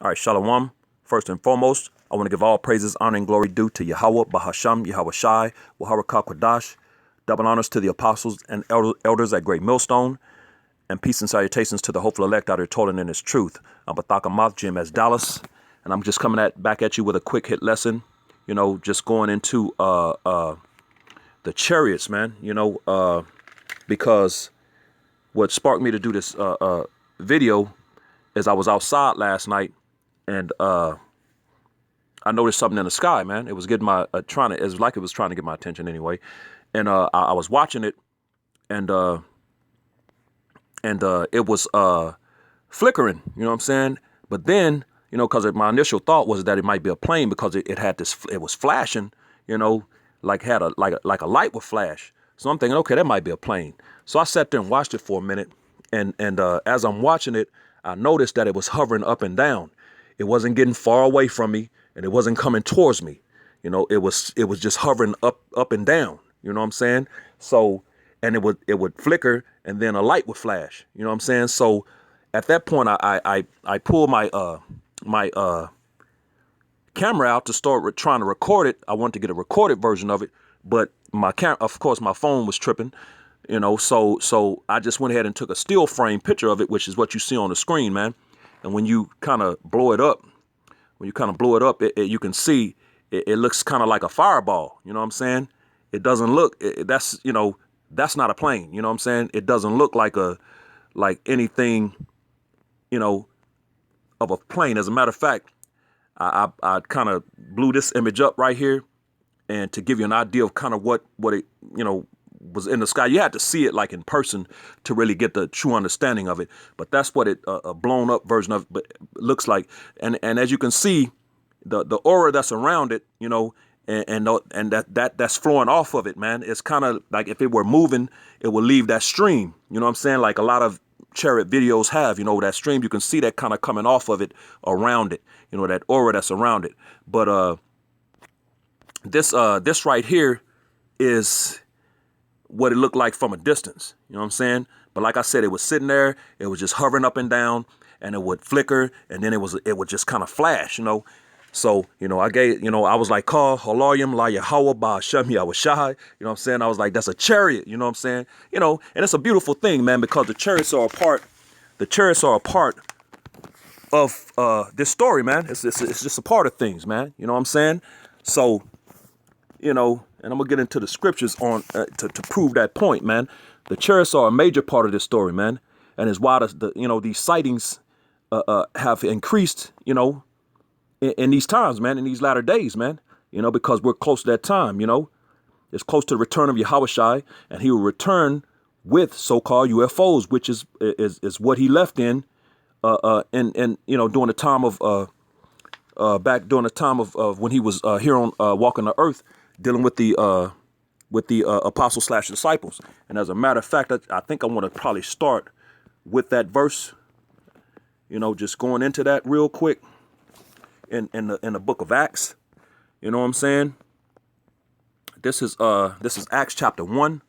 All right, Shalom. First and foremost, I want to give all praises, honor, and glory due to Yahweh, Bahasham, Yahweh Shai, Waharakah Kwadash. Double honors to the apostles and elders at Great Millstone. And peace and salutations to the hopeful elect out here toiling in his truth. I'm Bathaka Moth, Jim as Dallas. And I'm just coming back at you with a quick hit lesson. You know, just going into the chariots, man. Because what sparked me to do this video is I was outside last night and I noticed something in the sky, man. It was getting my it was like it was trying to get my attention anyway. And I was watching it, and it was flickering. You know what I'm saying? But then, because my initial thought was that it might be a plane because it had this. It was flashing. Like had a light would flash. So I'm thinking, okay, that might be a plane. So I sat there and watched it for a minute, and as I'm watching it, I noticed that it was hovering up and down. It wasn't getting far away from me, and it wasn't coming towards me. It was just hovering up and down. You know what I'm saying? So, and it would flicker, and then a light would flash. You know what I'm saying? So, at that point, I pulled my camera out to start trying to record it. I wanted to get a recorded version of it, but of course, my phone was tripping. So I just went ahead and took a still frame picture of it, which is what you see on the screen, man. And when you kind of blow it up, you can see it looks kind of like a fireball. You know what I'm saying? It doesn't look, that's not a plane. You know what I'm saying? It doesn't look like anything, of a plane. As a matter of fact, I kind of blew this image up right here, and to give you an idea of kind of what it, was in the sky. You had to see it like in person to really get the true understanding of it. But that's what a blown up version of it looks like. And as you can see, the aura that's around it, and that's flowing off of it, man. It's kind of like if it were moving, it would leave that stream. You know what I'm saying? Like a lot of chariot videos have, that stream. You can see that kind of coming off of it around it. That aura that's around it. But this right here is what it looked like from a distance. You know what I'm saying? But like I said, it was sitting there. It was just hovering up and down, and it would flicker, and then it would just kind of flash. So I was like, call Haloyim La Yahweh Ba Hashem Yahweh Shai. You know what I'm saying? I was like, that's a chariot. You know what I'm saying? And it's a beautiful thing, man, because the chariots are a part of this story, man. It's just a part of things, man. You know what I'm saying? So, and I'm gonna get into the scriptures on to prove that point, man. The chariots are a major part of this story, man, and it's why these sightings have increased, in these times, man, in these latter days, man. Because we're close to that time. It's close to the return of Yahweh Shai, and he will return with so-called UFOs, which is what he left in during the time of back during the time of when he was here on walking the earth, dealing with the apostles / disciples. And as a matter of fact, I think I want to probably start with that verse. Just going into that real quick in the book of Acts. You know what I'm saying? This is Acts chapter 1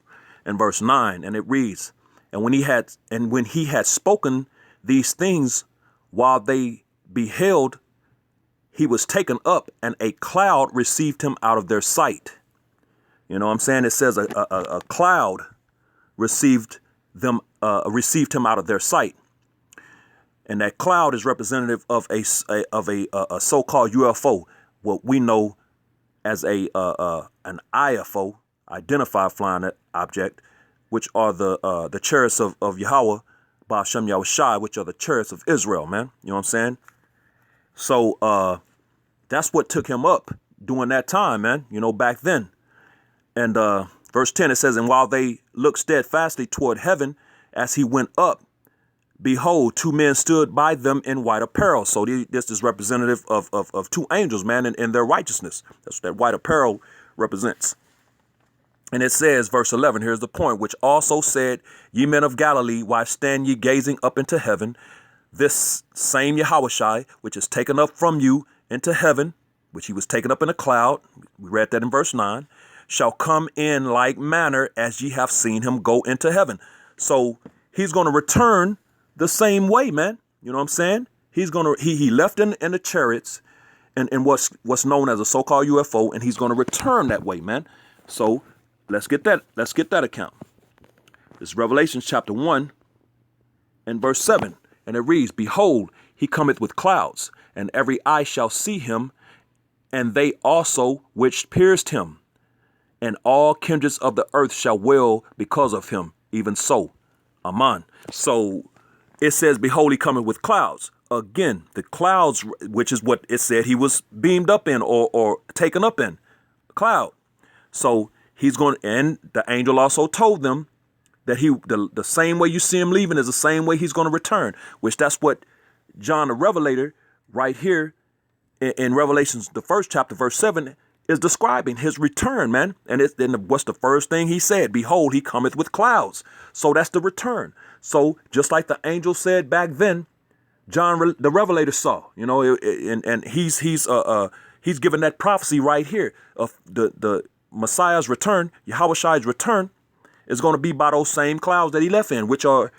and verse 9, and it reads, and when he had spoken these things while they beheld, he was taken up, and a cloud received him out of their sight. You know what I'm saying? It says a cloud received him out of their sight. And that cloud is representative of a so-called UFO, what we know as an IFO, identified flying object, which are the chariots of Yahweh, Ba'ashem Yahweh Shai, which are the chariots of Israel, man. You know what I'm saying? So that's what took him up during that time, man, back then. And verse 10, it says, and while they looked steadfastly toward heaven as he went up, behold, two men stood by them in white apparel. So this is representative of two angels, man, in their righteousness. That's what that white apparel represents. And it says, verse 11, here's the point, which also said, ye men of Galilee, why stand ye gazing up into heaven? This same Yahweh Shai, which is taken up from you into heaven, which he was taken up in a cloud, we read that in verse 9, shall come in like manner as ye have seen him go into heaven. So he's going to return the same way, man. You know what I'm saying? he left in the chariots and what's known as a so-called UFO, and he's gonna return that way, man. So let's get that account. It's Revelation chapter 1 and verse 7. And it reads, Behold, he cometh with clouds, and every eye shall see him, and they also which pierced him, and all kindreds of the earth shall wail because of him, even so. Amen. So it says, Behold, he cometh with clouds. Again, the clouds, which is what it said he was beamed up in or taken up in, a cloud. So he's going, and the angel also told them that the same way you see him leaving is the same way he's going to return, which that's what John the Revelator right here in Revelations, the first chapter, verse 7, is describing his return, man. And what's the first thing he said? Behold, he cometh with clouds. So that's the return. So just like the angel said back then, John the Revelator saw, and he's given that prophecy right here of the Messiah's return, Yahushai's return, is going to be by those same clouds that he left in, which are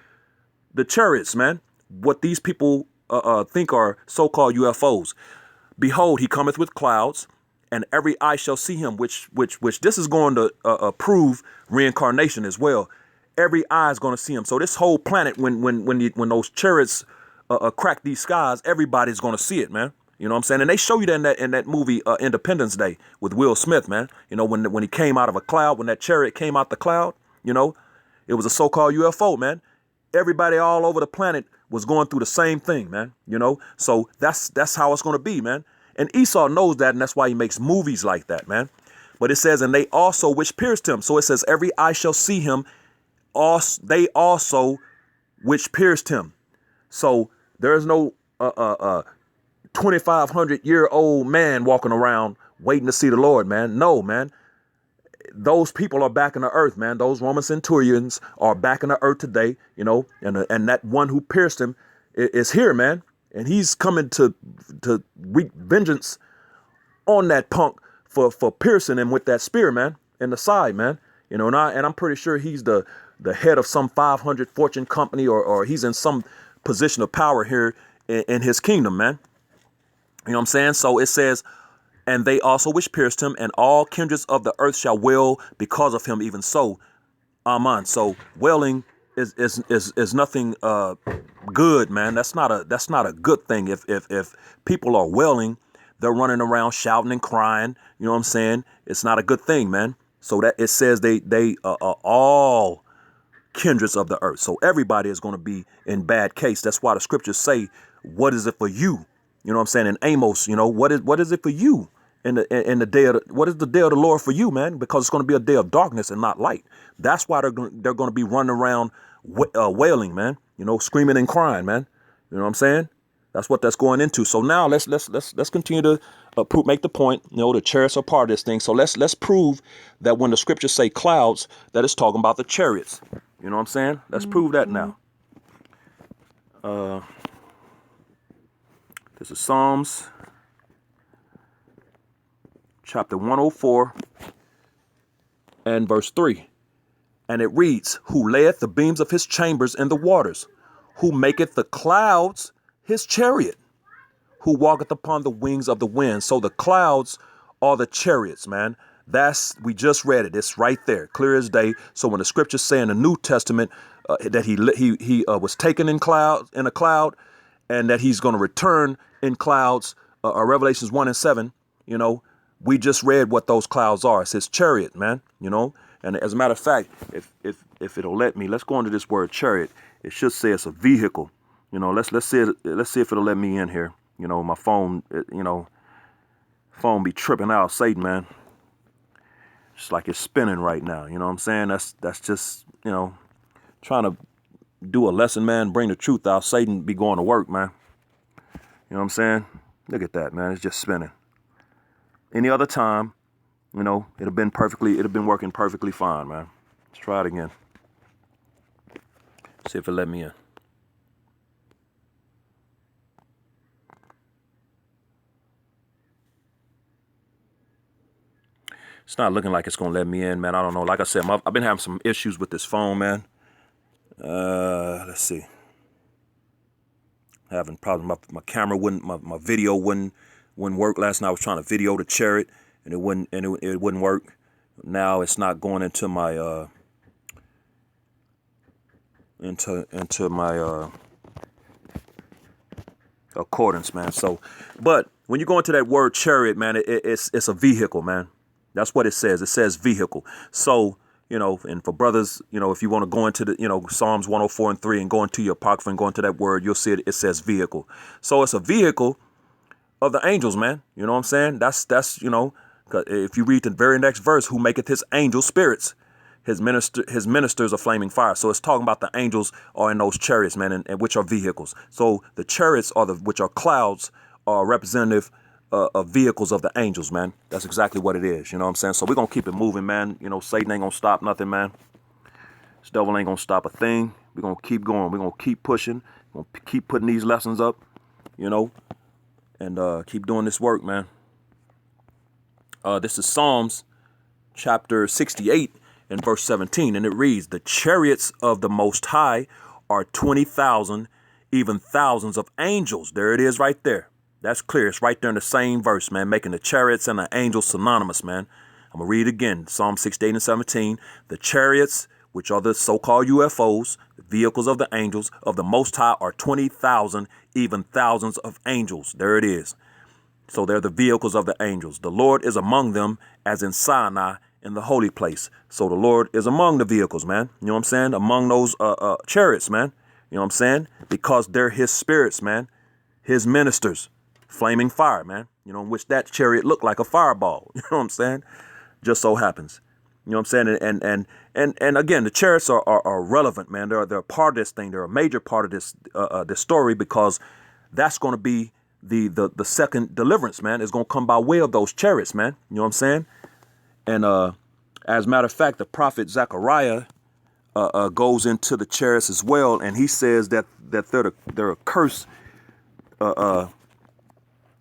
the chariots, man. What these people think are so-called UFOs. Behold, he cometh with clouds, and every eye shall see him, which this is going to prove reincarnation as well. Every eye is going to see him. So this whole planet, when those chariots crack these skies, everybody's going to see it, man. You know what I'm saying? And they show you that in that movie Independence Day with Will Smith, man. You know, when he came out of a cloud, when that chariot came out the cloud, it was a so-called UFO, man. Everybody all over the planet was going through the same thing, man. So that's how it's going to be, man. And Esau knows that, and that's why he makes movies like that, man. But it says, and they also which pierced him. So it says, every eye shall see him. They also which pierced him. So there is no 2,500-year-old man walking around waiting to see the Lord, man. No, man. Those people are back in the earth, man. Those Roman centurions are back in the earth today, and that one who pierced him is here, man. And he's coming to wreak vengeance on that punk for piercing him with that spear, man, in the side, man. And I'm pretty sure he's the head of some 500 fortune company or he's in some position of power here in his kingdom, man. You know what I'm saying? So it says, and they also which pierced him, and all kindreds of the earth shall wail because of him, even so. Amen. So wailing is nothing good, man. That's not a good thing. If people are wailing, they're running around shouting and crying. You know what I'm saying? It's not a good thing, man. So that it says they are all kindreds of the earth. So everybody is going to be in bad case. That's why the scriptures say, what is it for you? You know what I'm saying? In Amos, what is it for you in the day of what is the day of the Lord for you, man? Because it's going to be a day of darkness and not light. That's why they're going to be running around wailing, man. Screaming and crying, man. You know what I'm saying? That's what that's going into. So now let's continue to make the point. The chariots are part of this thing. So let's prove that when the scriptures say clouds, that it's talking about the chariots. You know what I'm saying? Let's prove that now. This is Psalms chapter 104 and verse 3. And it reads, who layeth the beams of his chambers in the waters, who maketh the clouds his chariot, who walketh upon the wings of the wind. So the clouds are the chariots, man. We just read it. It's right there, clear as day. So when the scriptures say in the New Testament that he was taken in a cloud, and that he's going to return in clouds, Revelations 1 and 7, we just read what those clouds are. It's his chariot, man, And as a matter of fact, if it'll let me, let's go into this word chariot. It should say it's a vehicle. Let's see if it'll let me in here. My phone, phone be tripping out, Satan, man. It's like it's spinning right now. You know what I'm saying? That's just, trying to do a lesson, man, bring the truth out. Satan be going to work, man. You know what I'm saying? Look at that, man. It's just spinning. Any other time, it'd have been working perfectly fine, man. Let's try it again. See if it let me in. It's not looking like it's going to let me in, man. I don't know. Like I said, I've been having some issues with this phone, man. Let's see. having problems. My camera wouldn't, my video wouldn't work. Last night I was trying to video the chariot, and it wouldn't work. Now it's not going into my into my accordance, man. So, but when you go into that word chariot, man, it's a vehicle, man. That's what it says. It says vehicle. So, you know, and for brothers, you know, if you want to go into the, you know, Psalms 104 and 3 and go into your apocrypha and go into that word, you'll see it. It says vehicle. So it's a vehicle of the angels, man. You know what I'm saying? That's, you know, 'cause if you read the very next verse, who maketh his angels spirits, his ministers are flaming fire. So it's talking about the angels are in those chariots, man, and which are vehicles. So the chariots which are clouds, are representative of vehicles of the angels, man. That's exactly what it is. You know what I'm saying? So we're going to keep it moving, man. You know, Satan ain't going to stop nothing, man. This devil ain't going to stop a thing. We're going to keep going. We're going to keep pushing. We're going to keep putting these lessons up, you know, and keep doing this work, man. This is Psalms chapter 68 and verse 17. And it reads, the chariots of the Most High are 20,000, even thousands of angels. There it is right there. That's clear. It's right there in the same verse, man, making the chariots and the angels synonymous, man. I'm going to read it again. Psalm 68 and 17. The chariots, which are the so-called UFOs, the vehicles of the angels of the Most High, are 20,000, even thousands of angels. There it is. So they're the vehicles of the angels. The Lord is among them as in Sinai in the holy place. So the Lord is among the vehicles, man. You know what I'm saying? Among those chariots, man. You know what I'm saying? Because they're his spirits, man. His ministers. Flaming fire, man, you know, in which that chariot looked like a fireball. You know what I'm saying? Just so happens. You know what I'm saying? And again, the chariots are relevant, man. They're a part of this thing. They're a major part of this story, because that's going to be the second deliverance, man. Is going to come by way of those chariots, man. You know what I'm saying? And as a matter of fact, the prophet Zechariah goes into the chariots as well, and he says that they're a curse.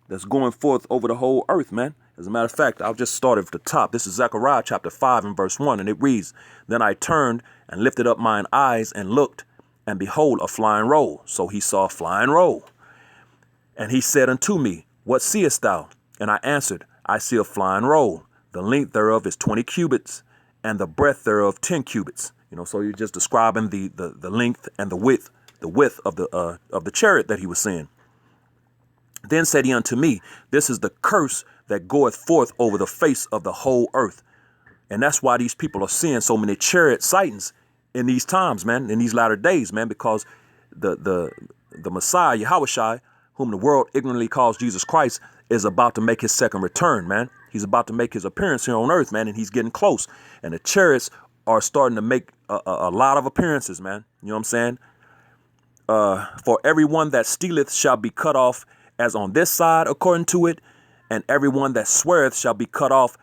That's going forth over the whole earth, man. As a matter of fact, I'll just start at the top. This is Zechariah chapter 5 and verse 1, and it reads, then I turned and lifted up mine eyes and looked, and behold, a flying roll. So he saw a flying roll. And he said unto me, what seest thou? And I answered, I see a flying roll. The length thereof is 20 cubits, and the breadth thereof 10 cubits. You know, so you're just describing the length and the width of the chariot that he was seeing. Then said he unto me, this is the curse that goeth forth over the face of the whole earth. And that's why these people are seeing so many chariot sightings in these times, man, in these latter days, man, because the Messiah, Yahushua, whom the world ignorantly calls Jesus Christ, is about to make his second return, man. He's about to make his appearance here on earth, man, and he's getting close. And the chariots are starting to make a lot of appearances, man. You know what I'm saying? For everyone that stealeth shall be cut off as on this side according to it, and everyone that sweareth shall be cut off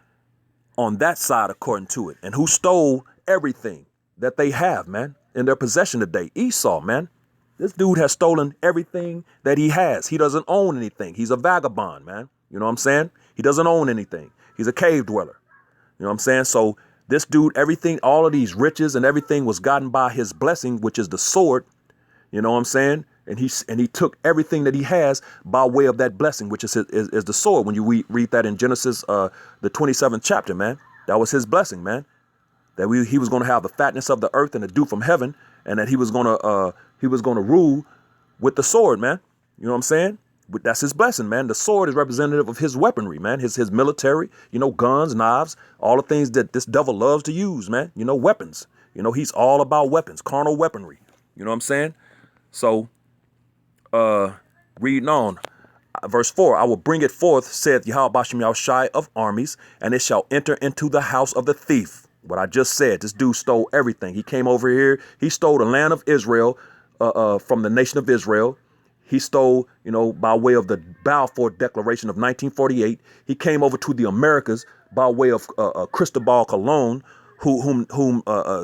on that side according to it. And who stole everything that they have, man, in their possession today? Esau, man. This dude has stolen everything that he has. He doesn't own anything. He's a vagabond, man. You know what I'm saying? He doesn't own anything. He's a cave dweller. You know what I'm saying? So this dude, everything, all of these riches and everything was gotten by his blessing, which is the sword. You know what I'm saying? And he took everything that he has by way of that blessing, which is the sword. When you read that in Genesis, the 27th chapter, man, that was his blessing, man. That he was going to have the fatness of the earth and the dew from heaven, and that he was going to rule with the sword, man. You know what I'm saying? But that's his blessing, man. The sword is representative of his weaponry, man. His military, you know, guns, knives, all the things that this devil loves to use, man. You know, weapons. You know, he's all about weapons, carnal weaponry. You know what I'm saying? So, reading on, verse 4, I will bring it forth, saith Yahweh Bashem Yahushai of armies, and it shall enter into the house of the thief. What I just said, this dude stole everything. He came over here. He stole the land of Israel, from the nation of Israel. He stole, you know, by way of the Balfour Declaration of 1948. He came over to the Americas by way of Cristobal Colon, whom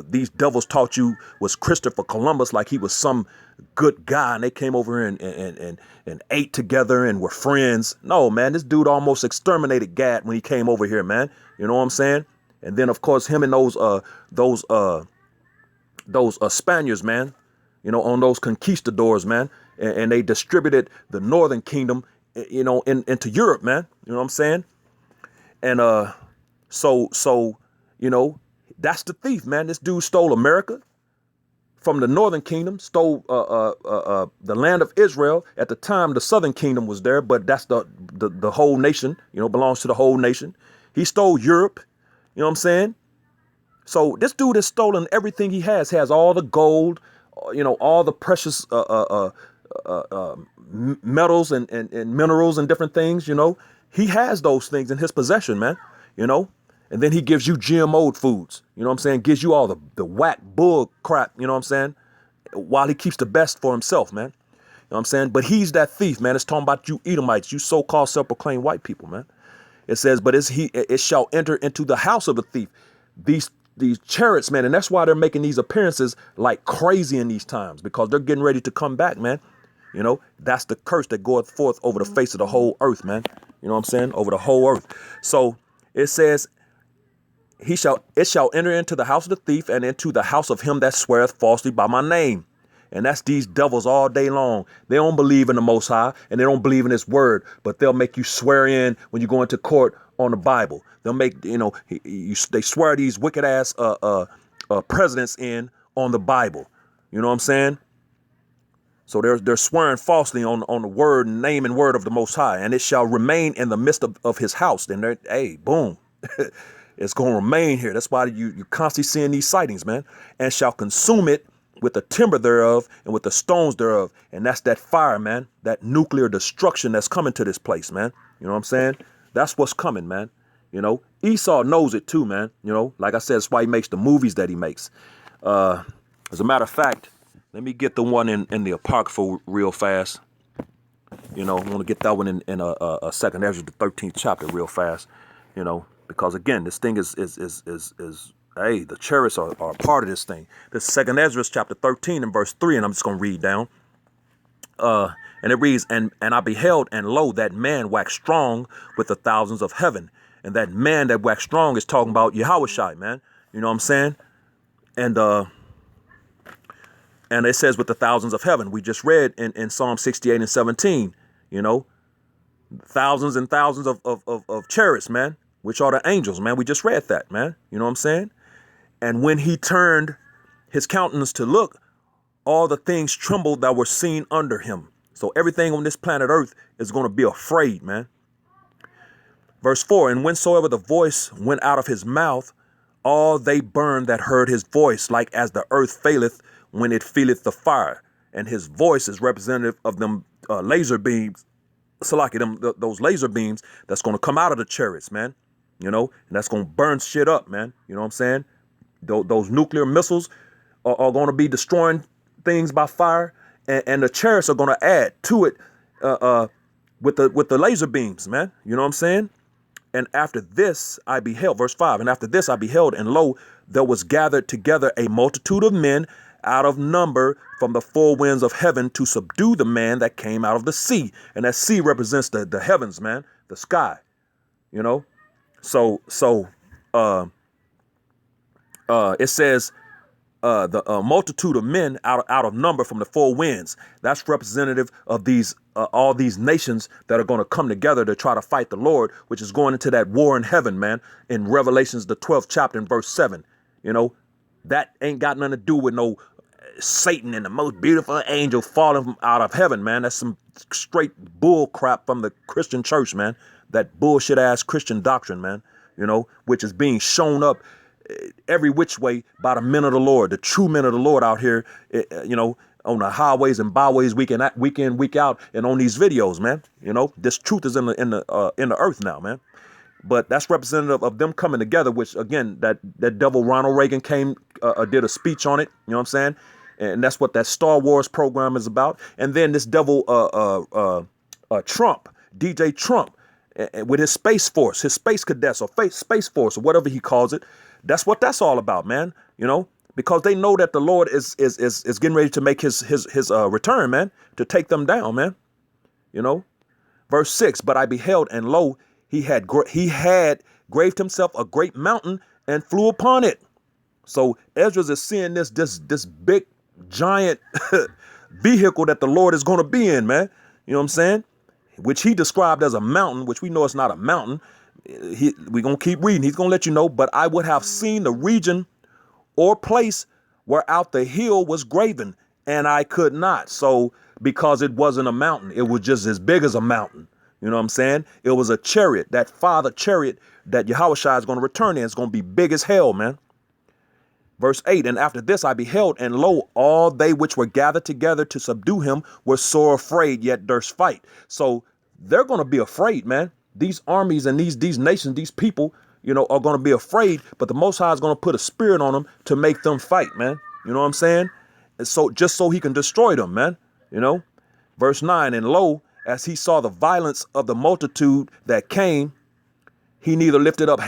these devils taught you was Christopher Columbus, like he was some good guy, and they came over and ate together and were friends. No, man, this dude almost exterminated Gad when he came over here, man. You know what I'm saying? And then, of course, him and those Spaniards, man, you know, on those conquistadors, man. and they distributed the northern kingdom, into Europe, man. You know what I'm saying? And so that's the thief, man. This dude stole America from the northern kingdom, stole the land of Israel. At the time, the southern kingdom was there, but that's the whole nation, belongs to the whole nation. He stole Europe, you know what I'm saying? So this dude has stolen everything he has all the gold, all the precious metals and minerals and different things, He has those things in his possession, man, And then he gives you GMO foods, you know what I'm saying? Gives you all the whack bull crap, you know what I'm saying? While he keeps the best for himself, man. You know what I'm saying? But he's that thief, man. It's talking about you Edomites, you so-called self-proclaimed white people, man. It says, but it shall enter into the house of the thief. These chariots, man, and that's why they're making these appearances like crazy in these times, because they're getting ready to come back, man. That's the curse that goeth forth over the face of the whole earth, man. You know what I'm saying? Over the whole earth. So it says, it shall enter into the house of the thief and into the house of him that sweareth falsely by my name. And that's these devils all day long. They don't believe in the Most High and they don't believe in his word, but they'll make you swear in when you go into court on the Bible. They'll make, they swear these wicked ass presidents in on the Bible. You know what I'm saying? So they're swearing falsely on the word, name and word of the Most High, and it shall remain in the midst of his house. Then boom. It's going to remain here. That's why you constantly seeing these sightings, man. And shall consume it with the timber thereof and with the stones thereof. And that's that fire, man. That nuclear destruction that's coming to this place, man. You know what I'm saying? That's what's coming, man. Esau knows it too, man. Like I said, that's why he makes the movies that he makes. As a matter of fact, let me get the one in the Apocrypha real fast. I want to get that one in a second. There's the 13th chapter real fast, because again, this thing is the chariots are a part of this thing. This is 2nd Ezra chapter 13 and verse 3, and I'm just going to read down. And it reads, and I beheld, and lo, that man waxed strong with the thousands of heaven. And that man that waxed strong is talking about Yahushua, man. You know what I'm saying? And it says with the thousands of heaven. We just read in Psalm 68 and 17, thousands and thousands of chariots, man, which are the angels, man. We just read that, man. You know what I'm saying? And when he turned his countenance to look, all the things trembled that were seen under him. So everything on this planet Earth is going to be afraid, man. Verse 4, and whensoever the voice went out of his mouth, all they burned that heard his voice, like as the earth faileth when it feeleth the fire. And his voice is representative of them laser beams, those laser beams that's going to come out of the chariots, man. And that's going to burn shit up, man. You know what I'm saying? Those nuclear missiles are going to be destroying things by fire, and the chariots are going to add to it with the laser beams, man. You know what I'm saying? And after this I beheld, verse 5, and after this I beheld, and lo, there was gathered together a multitude of men out of number from the four winds of heaven to subdue the man that came out of the sea. And that sea represents the heavens, man, the sky, So it says the multitude of men out of number from the four winds. That's representative of these all these nations that are going to come together to try to fight the Lord, which is going into that war in heaven, man. In Revelations, the 12th chapter and verse 7, that ain't got nothing to do with no Satan and the most beautiful angel falling out of heaven, man. That's some straight bull crap from the Christian church, man. That bullshit ass Christian doctrine, man, which is being shown up every which way by the men of the Lord, the true men of the Lord out here, on the highways and byways, week in, week out, and on these videos, man. This truth is in the earth now, man. But that's representative of them coming together, which again, that devil Ronald Reagan did a speech on it. You know what I'm saying? And that's what that Star Wars program is about. And then this devil Trump, DJ Trump, with his Space Force, his Space Cadets or Space Force or whatever he calls it. That's what that's all about, man. Because they know that the Lord is getting ready to make his return, man, to take them down, man. Verse 6, but I beheld, and lo, he had graved himself a great mountain and flew upon it. So Ezra is seeing this big giant vehicle that the Lord is going to be in, man. You know what I'm saying? Which he described as a mountain, which we know it's not a mountain. We're going to keep reading. He's going to let you know, but I would have seen the region or place where out the hill was graven, and I could not. So because it wasn't a mountain, it was just as big as a mountain. You know what I'm saying? It was a chariot, that father chariot that Yahushua is going to return in. It's going to be big as hell, man. Verse 8, and after this I beheld, and lo, all they which were gathered together to subdue him were sore afraid, yet durst fight. So they're going to be afraid, man. These armies and these nations, these people, you know, are going to be afraid, but the Most High is going to put a spirit on them to make them fight, man. You know what I'm saying? And so just so he can destroy them, man. You know, verse 9, and lo, as he saw the violence of the multitude that came, he neither lifted up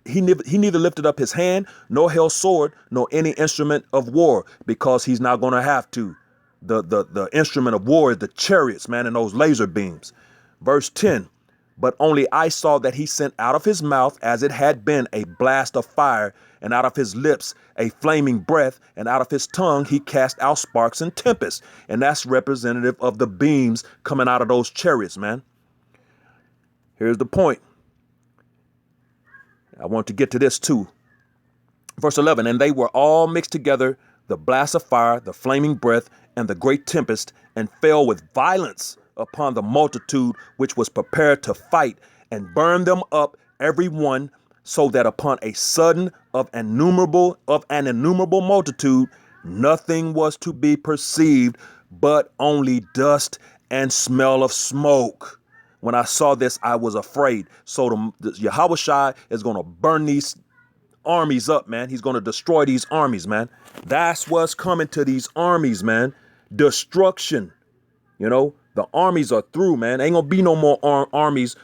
he neither lifted up his hand, nor held sword, nor any instrument of war, because he's not going to have to. The instrument of war is the chariots, man, and those laser beams. Verse 10, but only I saw that he sent out of his mouth, as it had been, a blast of fire, and out of his lips a flaming breath, and out of his tongue he cast out sparks and tempests. And that's representative of the beams coming out of those chariots, man. Here's the point. I want to get to this too. Verse 11, and they were all mixed together, the blast of fire, the flaming breath, and the great tempest, and fell with violence upon the multitude which was prepared to fight, and burned them up every one, so that upon a sudden of an innumerable multitude, nothing was to be perceived, but only dust and smell of smoke. When I saw this, I was afraid. So the Yahushua is going to burn these armies up, man. He's going to destroy these armies, man. That's what's coming to these armies, man. Destruction. You know, the armies are through, man. Ain't going to be no more armies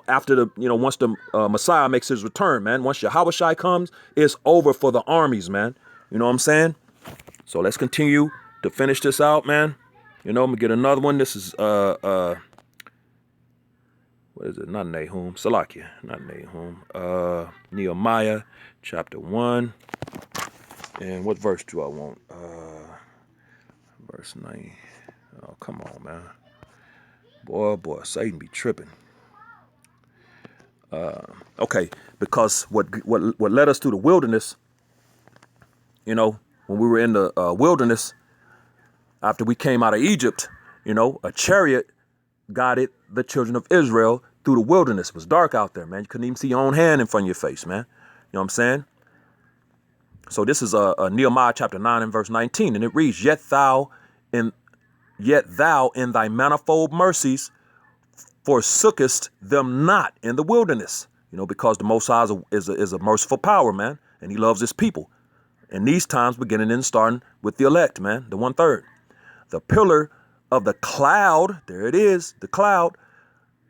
after once the Messiah makes his return, man. Once Yahushua comes, it's over for the armies, man. You know what I'm saying? So let's continue to finish this out, man. You know, I'm going to get another one. This is, what is it? Not Nahum. Salakia. Not Nahum. Nehemiah chapter 1. And what verse do I want? Verse 9. Oh, come on, man. Boy, Satan be tripping. Okay, because what led us through the wilderness, you know, when we were in the wilderness, after we came out of Egypt, you know, a chariot guided the children of Israel through the wilderness. It was dark out there, man. You couldn't even see your own hand in front of your face, man. You know what I'm saying? So this is Nehemiah chapter 9 and verse 19, and it reads, Yet thou in thy manifold mercies forsookest them not in the wilderness. You know, because the Most High is a merciful power, man, and he loves his people. In these times, beginning and starting with the elect, man, the 1/3. The pillar of the cloud, there it is, the cloud,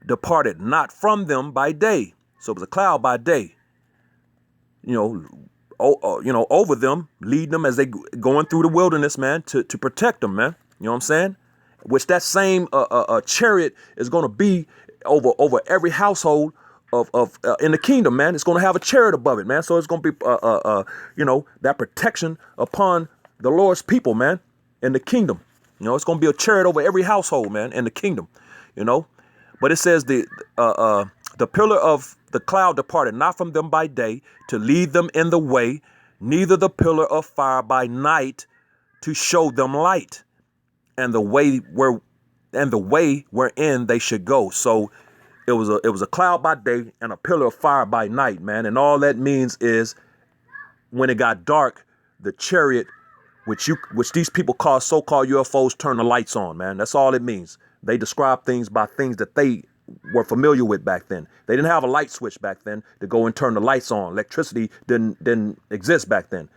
departed not from them by day. So it was a cloud by day, you know, over them, leading them as they going through the wilderness, man, to protect them, man. You know what I'm saying? Which that same chariot is going to be over every household of in the kingdom, man. It's going to have a chariot above it, man. So it's going to be, you know, that protection upon the Lord's people, man, in the kingdom. You know, it's going to be a chariot over every household, man, in the kingdom, you know. But it says the pillar of the cloud departed not from them by day to lead them in the way, neither the pillar of fire by night to show them light, and the way wherein they should go. So it was a cloud by day and a pillar of fire by night, man. And all that means is when it got dark, the chariot, which these people call so-called UFOs, turn the lights on, man. That's all it means. They describe things by things that they were familiar with back then. They didn't have a light switch back then to go and turn the lights on. Electricity didn't exist back then.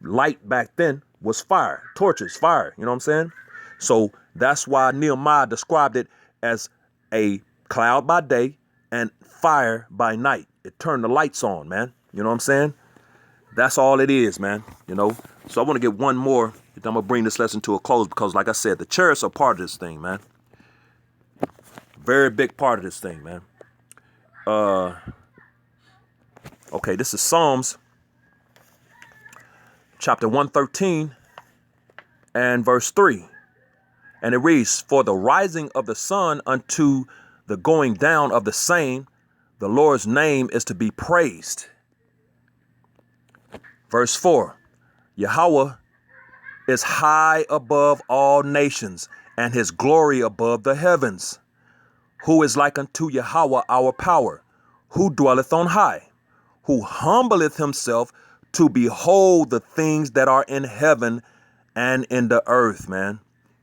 Light back then was fire, torches, fire. You know what I'm saying? So that's why Nehemiah described it as a cloud by day and fire by night. It turned the lights on, man. You know what I'm saying? That's all it is, man. You know, so I want to get one more. I'm going to bring this lesson to a close because, like I said, the chariots are part of this thing, man. Very big part of this thing, man. Okay, this is Psalms chapter 113 and verse 3. And it reads, for the rising of the sun unto the going down of the same, the Lord's name is to be praised. Verse 4, Yahweh is high above all nations, and his glory above the heavens. Who is like unto Yahweh our power, who dwelleth on high, who humbleth himself to behold the things that are in heaven and in the earth, man.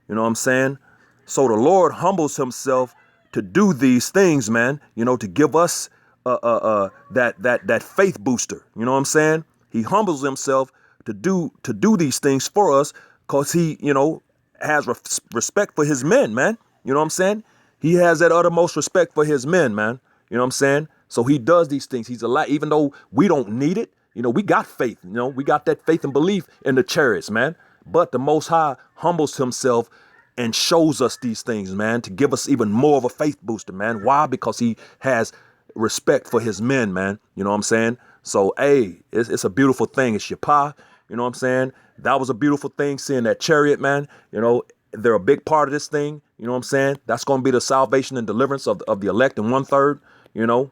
You know what I'm saying? So the Lord humbles himself to do these things, man, you know, to give us that faith booster. You know what I'm saying? He humbles himself to do these things for us because he, you know, has respect for his men, man. You know what I'm saying? He has that uttermost respect for his men, man. You know what I'm saying? So he does these things. He's alive, even though we don't need it. You know, we got faith. You know, we got that faith and belief in the chariots, man. But the Most High humbles himself and shows us these things, man, to give us even more of a faith booster, man. Why? Because he has respect for his men, man. You know what I'm saying? So, hey, it's a beautiful thing. It's Yapa. You know what I'm saying? That was a beautiful thing, seeing that chariot, man. You know, they're a big part of this thing. You know what I'm saying? That's going to be the salvation and deliverance of the elect in 1/3, you know.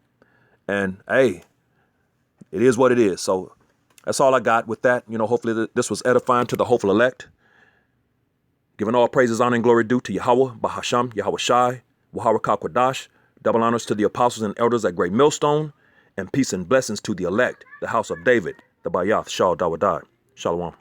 And, hey, it is what it is. So that's all I got with that. You know, hopefully this was edifying to the hopeful elect. Giving all praises, honor, and glory due to Yahweh, Bahasham, Yahweh Shai, Wahara Kakwadash. Double honors to the apostles and elders at Great Millstone. And peace and blessings to the elect, the house of David, the Bayath, Shal Dawadai. Shalom.